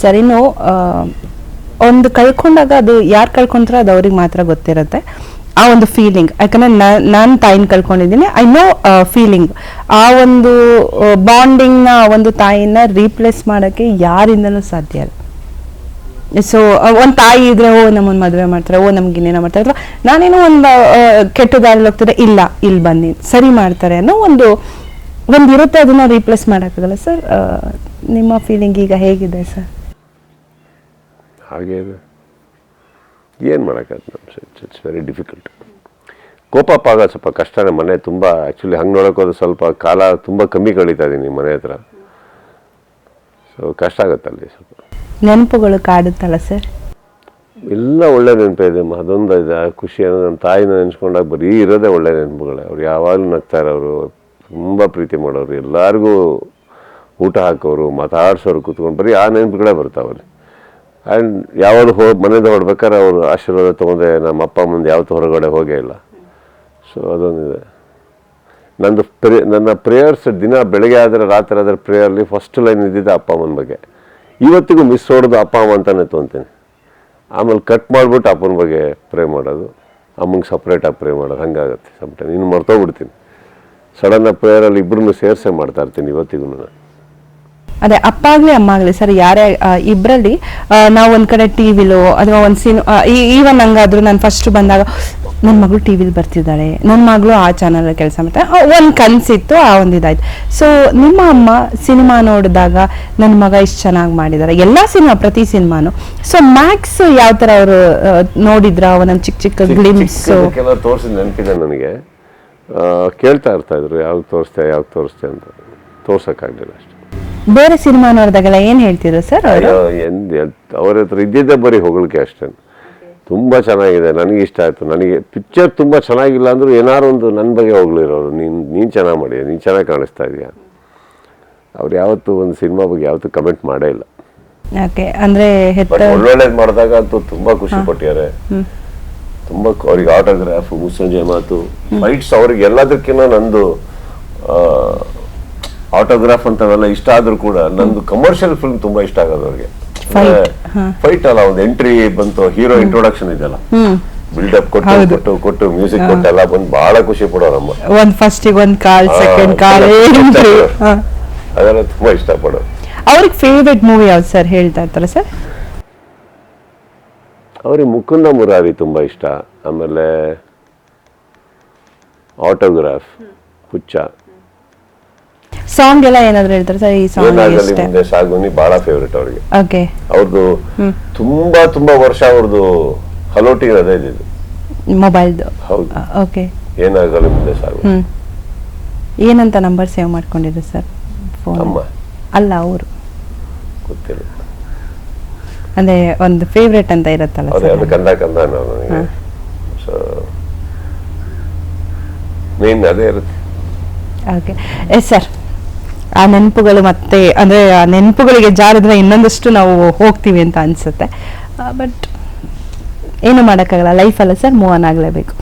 Sir ಇನ್ನು ಒಂದು ಕಳ್ಕೊಂಡಾಗ ಅದು ಯಾರು ಕಳ್ಕೊಂತಾರೋ ಅದು ಅವ್ರಿಗೆ ಮಾತ್ರ ಗೊತ್ತಿರುತ್ತೆ ಆ ಒಂದು ಫೀಲಿಂಗ್. ಯಾಕಂದ್ರೆ ನಾನು ತಾಯಿನ ಕಳ್ಕೊಂಡಿದ್ದೀನಿ, ಐ ನೋ ಫೀಲಿಂಗ್. ಆ ಒಂದು ಬಾಂಡಿಂಗ್ನ ಒಂದು ತಾಯಿನ ರೀಪ್ಲೇಸ್ ಮಾಡೋಕ್ಕೆ ಯಾರಿಂದನೂ ಸಾಧ್ಯ ಇಲ್ಲ. ಸೊ ಒಂದು ತಾಯಿ ಇದ್ರೆ ನಮ್ಮನ್ನು ಮದುವೆ ಮಾಡ್ತಾರೆ, ನಮ್ಗೆ ಇನ್ನೇನೋ ಮಾಡ್ತಾರೆ, ಅಥವಾ ನಾನೇನೋ ಒಂದು ಕೆಟ್ಟ ದಾರಿಲಿ ಹೋಗ್ತಿದ್ರೆ ಇಲ್ಲ ಇಲ್ಲಿ ಬನ್ನಿ ಸರಿ ಮಾಡ್ತಾರೆ ಅನ್ನೋ ಒಂದು ಇರುತ್ತೆ, ಅದನ್ನ ರೀಪ್ಲೇಸ್ ಮಾಡೋಕ್ಕಾಗಲ್ಲ ಸರ್. ನಿಮ್ಮ ಫೀಲಿಂಗ್ ಈಗ ಹೇಗಿದೆ ಸರ್? ಹಾಗೆ ಏನು ಮಾಡೋಕ್ಕಾಗ್ತದೆ, ಇಟ್ಸ್ ವೆರಿ ಡಿಫಿಕಲ್ಟ್. ಕೋಪಪ್ ಆಗೋದು ಸ್ವಲ್ಪ ಕಷ್ಟನೇ. ಮನೆ ತುಂಬ ಆ್ಯಕ್ಚುಲಿ ಹಂಗೆ ನೋಡೋಕ್ಕೋದು ಸ್ವಲ್ಪ ಕಾಲ ತುಂಬ ಕಮ್ಮಿ ಕಳೀತಾ ಇದ್ದೀನಿ ಮನೆ ಹತ್ರ. ಸೊ ಕಷ್ಟ ಆಗುತ್ತಲ್ಲಿ ಸ್ವಲ್ಪ. ನೆನಪುಗಳು ಕಾಡುತ್ತಲ್ಲ ಸರ್? ಎಲ್ಲ ಒಳ್ಳೆ ನೆನಪೇ ಇದೆ. ಅದೊಂದು ಇದೆ ಖುಷಿ ಅನ್ನೋದು. ನನ್ನ ತಾಯಿನ ನೆನೆಸ್ಕೊಂಡಾಗ ಬರೀ ಇರೋದೇ ಒಳ್ಳೆ ನೆನಪುಗಳೇ. ಅವ್ರು ಯಾವಾಗಲೂ ನಗ್ತಾ ಇರೋರು, ತುಂಬ ಪ್ರೀತಿ ಮಾಡೋರು, ಎಲ್ಲರಿಗೂ ಊಟ ಹಾಕೋರು, ಮಾತಾಡ್ಸೋರು, ಕೂತ್ಕೊಂಡು ಬರೀ ಆ ನೆನಪುಗಳೇ ಬರ್ತಾವಲ್ಲಿ. ಆ್ಯಂಡ್ ಯಾವಾಗ ಮನೆಯಿಂದ ಹೊಡ್ಬೇಕಾದ್ರೆ ಅವರು ಆಶೀರ್ವಾದ ತೊಗೊಂಡೆ. ನಮ್ಮ ಅಪ್ಪ ಮುಂದೆ ಯಾವತ್ತೂ ಹೊರಗಡೆ ಹೋಗೇ ಇಲ್ಲ. ಸೊ ಅದೊಂದಿದೆ. ನನ್ನ ಪ್ರೇಯರ್ಸ್ ದಿನ ಬೆಳಗ್ಗೆ ಆದರೆ ರಾತ್ರಿ ಆದರೆ ಪ್ರೇಯರ್ಲಿ ಫಸ್ಟ್ ಲೈನ್ ಇದ್ದಿದ್ದೆ ಅಪ್ಪ ಅಮ್ಮನ ಬಗ್ಗೆ. ಇವತ್ತಿಗೂ ಮಿಸ್ ಹೊಡೆದು ಅಪ್ಪ ಅಮ್ಮ ಅಂತಾನೆ ತೊಗೊತೀನಿ. ಆಮೇಲೆ ಕಟ್ ಮಾಡಿಬಿಟ್ಟು ಅಪ್ಪನ ಬಗ್ಗೆ ಪ್ರೇ ಮಾಡೋದು, ಅಮ್ಮಂಗೆ ಸಪ್ರೇಟಾಗಿ ಪ್ರೇ ಮಾಡೋದು, ಹಂಗಾಗುತ್ತೆ ಸಮ್ಟೈಮ್. ಇನ್ನು ಮರ್ತೋಗ್ಬಿಡ್ತೀನಿ. ಸಡನ್ನಾಗಿ ಪ್ರೇಯರಲ್ಲಿ ಇಬ್ಬರನ್ನು ಸೇರಿಸೇ ಮಾಡ್ತಾ ಇರ್ತೀನಿ ಇವತ್ತಿಗೂ. ಅದೇ ಅಪ್ಪ ಆಗಲಿ ಅಮ್ಮ ಆಗಲಿ ಸರ್, ಯಾರೇ ಇಬ್ಬರಲ್ಲಿ ನಾವು ಒಂದು ಕಡೆ ಟಿ ವಿಲೋ ಅಥವಾ ಒಂದು ಈವನ್ ಹಂಗಾದ್ರು ನಾನು ಫಸ್ಟ್ ಬಂದಾಗ ನನ್ನ ಮಗಳು ಟಿ ವಿಲಿ ಬರ್ತಿದ್ದಾಳೆ, ನನ್ನ ಮಗಳು ಆ ಚಾನಲಲ್ಲಿ ಕೆಲಸ ಮಾಡ್ತಾಳೆ, ಒಂದು ಕನಸಿತ್ತು, ಆ ಒಂದು ಇದಾಯ್ತು. ಸೊ ನಿಮ್ಮ ಅಮ್ಮ ಸಿನಿಮಾ ನೋಡಿದಾಗ ನನ್ನ ಮಗ ಇಷ್ಟು ಚೆನ್ನಾಗಿ ಮಾಡಿದ್ದಾರೆ, ಎಲ್ಲ ಸಿನಿಮಾ ಪ್ರತಿ ಸಿನಿಮಾನು. ಸೊ ಮ್ಯಾಕ್ಸ್ ಯಾವ ಥರ ಅವರು ನೋಡಿದ್ರ ಒಂದೊಂದು ಚಿಕ್ಕ ಚಿಕ್ಕ ಗ್ಲಿಮ್ಸು ತೋರಿಸಿದ ನೆನಪಿದೆ ನನಗೆ. ಕೇಳ್ತಾ ಇರ್ತಾಯಿದ್ರು ಯಾವಾಗ ತೋರಿಸ್ತೆ ಅಂತ. ತೋರ್ಸೋಕ್ಕಾಗಲಿಲ್ಲ ಅಷ್ಟೇ. ಬೇರೆ ಸಿನಿಮಾ ನೋಡಿದಾಗೆಲ್ಲ ಏನು ಹೇಳ್ತಿದ್ರು ಸರ್? ಅವ್ರ ಹತ್ರ ಇದ್ದಿದ್ದೇ ಬರೀ ಹೊಗಳಿಕೆ ಅಷ್ಟೇ. ತುಂಬ ಚೆನ್ನಾಗಿದೆ, ನನಗೆ ಇಷ್ಟ ಆಯಿತು. ನನಗೆ ಪಿಕ್ಚರ್ ತುಂಬ ಚೆನ್ನಾಗಿಲ್ಲ ಅಂದರೂ ಏನಾರು ಒಂದು ನನ್ನ ಬಗ್ಗೆ ಹೊಗಳಿರೋರು, ನೀನು ಚೆನ್ನಾಗಿ ಮಾಡಿದೆ, ನೀನು ಚೆನ್ನಾಗಿ ಕಾಣಿಸ್ತಾ ಇದೆಯಾ. ಅವ್ರು ಯಾವತ್ತೂ ಒಂದು ಸಿನಿಮಾ ಬಗ್ಗೆ ಯಾವತ್ತೂ ಕಮೆಂಟ್ ಮಾಡೇ ಇಲ್ಲ. ಓಕೆ, ಅಂದರೆ ಒಳ್ಳೊಳ್ಳೇದು ಮಾಡಿದಾಗ ಅಂತೂ ತುಂಬ ಖುಷಿ ಪಟ್ಟಿದ್ದಾರೆ. ತುಂಬ ಅವ್ರಿಗೆ ಆಟೋಗ್ರಾಫ್, ಮುಸ್ಸಂಜೆ ಮಾತು, ಫೈಟ್ಸ್, ಅವ್ರಿಗೆ ಎಲ್ಲದಕ್ಕಿಂತ ನಂದು ಆಟೋಗ್ರಾಫ್ ಅಂತವೆಲ್ಲ ಇಷ್ಟ ಆದ್ರೂ ಕೂಡ ನಂದು ಕಮರ್ಷಿಯಲ್ ಫಿಲ್ಮ್ ತುಂಬಾ ಇಷ್ಟ ಆಗೋದು ಅವ್ರಿಗೆ. ಫೈಟ್ ಅಲ್ಲ, ಒಂದು ಎಂಟ್ರಿ ಬಂತು, ಹೀರೋ ಇಂಟ್ರೊಡಕ್ಷನ್ ಇದೆಲ್ಲ, ಬಿಲ್ಡಪ್ ಕೊಟ್ಟು ಮ್ಯೂಸಿಕ್ ಕೊಟ್ಟು ಎಲ್ಲ ಬಂದು ಬಹಳ ಖುಷಿ ಪಡೋರಮ್ಮ. ಒಂದು ಫಸ್ಟಿಗೆ ಒಂದು ಕಾಲ್, ಸೆಕೆಂಡ್ ಕಾಲ್, ಅದೆಲ್ಲ ತುಂಬಾ ಇಷ್ಟ ಪಡೋರು. ಅವ್ರಿಗೆ ಫೇವ್ರೆಟ್ ಮೂವಿ ಯಾವ್ದು ಸರ್ ಹೇಳ್ತಾ ಇರ್ತಾರೆ ಸರ್? ಅವ್ರಿಗೆ ಮುಕುಂದ ಮುರಾರಿ ತುಂಬಾ ಇಷ್ಟ. ಆಮೇಲೆ ಆಟೋಗ್ರಾಫ್, ಹುಚ್ಚ. ಸಾಂಗ್ ಎಲ್ಲ ಏನಾದ್ರು ಹೇಳ್ತಾರೆ ಸರ್? ಈ ಸಾಂಗ್ ಮುಂದೆ ಸಾಗುನಿ ಬಹಳ ಫೇವ್ರೆಟ್ ಅವ್ರಿಗೆ. ಓಕೆ, ಅವ್ರದ್ದು ತುಂಬಾ ವರ್ಷ ಅವ್ರದ್ದು ಹಲೋಟಿಗೆ ಅದೇ ಇದ್ದಿದ್ದು ಮೊಬೈಲ್ದು. ಹೌದು. ಓಕೆ, ಏನಾಗಲ್ಲ ಮುಂದೆ ಸಾಗು. ಏನಂತ ನಂಬರ್ ಸೇವ್ ಮಾಡ್ಕೊಂಡಿದ್ರು ಸರ್? ಫೋನ್ ಅಮ್ಮ ಅಲ್ಲ, ಅವರು ಗೊತ್ತಿಲ್ಲ. ಅಂದ್ರೆ ಒಂದು ಫೇವ್ರೆಟ್ ಅಂತ ಇರುತ್ತಲ್ಲ ಅದು ಕಂದ ನನಗೆ. ಸೊ ಮೇನ್ ಅದೇ ಇರುತ್ತೆ. Okay, yes sir. ಆ ನೆನಪುಗಳು ಮತ್ತೆ ಅಂದರೆ ಆ ನೆನಪುಗಳಿಗೆ ಜಾರಿದ್ರೆ ಇನ್ನೊಂದಷ್ಟು ನಾವು ಹೋಗ್ತೀವಿ ಅಂತ ಅನಿಸುತ್ತೆ. ಬಟ್ ಏನು ಮಾಡೋಕ್ಕಾಗಲ್ಲ, ಲೈಫಲ್ಲ ಸರ್, ಮೂವ್ ಆನ್ ಆಗಲೇಬೇಕು.